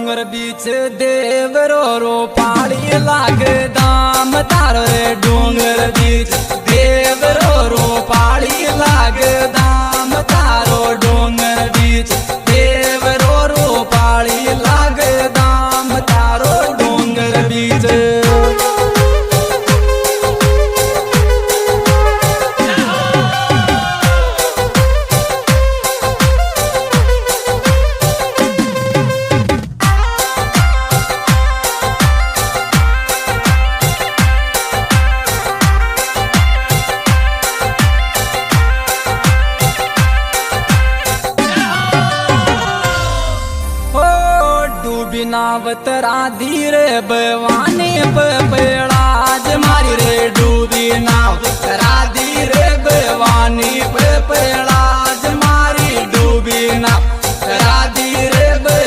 डोंगर बीच देवरो रो पाड़ी लागे दाम तारो रे डोंगर बीच देवरो रो पाड़ी लागे दाम तारो डोंगर बीच देवरो रो पाड़ी लागे दाम तारो डोंगर बीच बिनावत राधी रे बवानी पेड़ाज मारी रे डूबी नाव राधी रे बवानी पेड़ाज मारी डूबी नाव राधी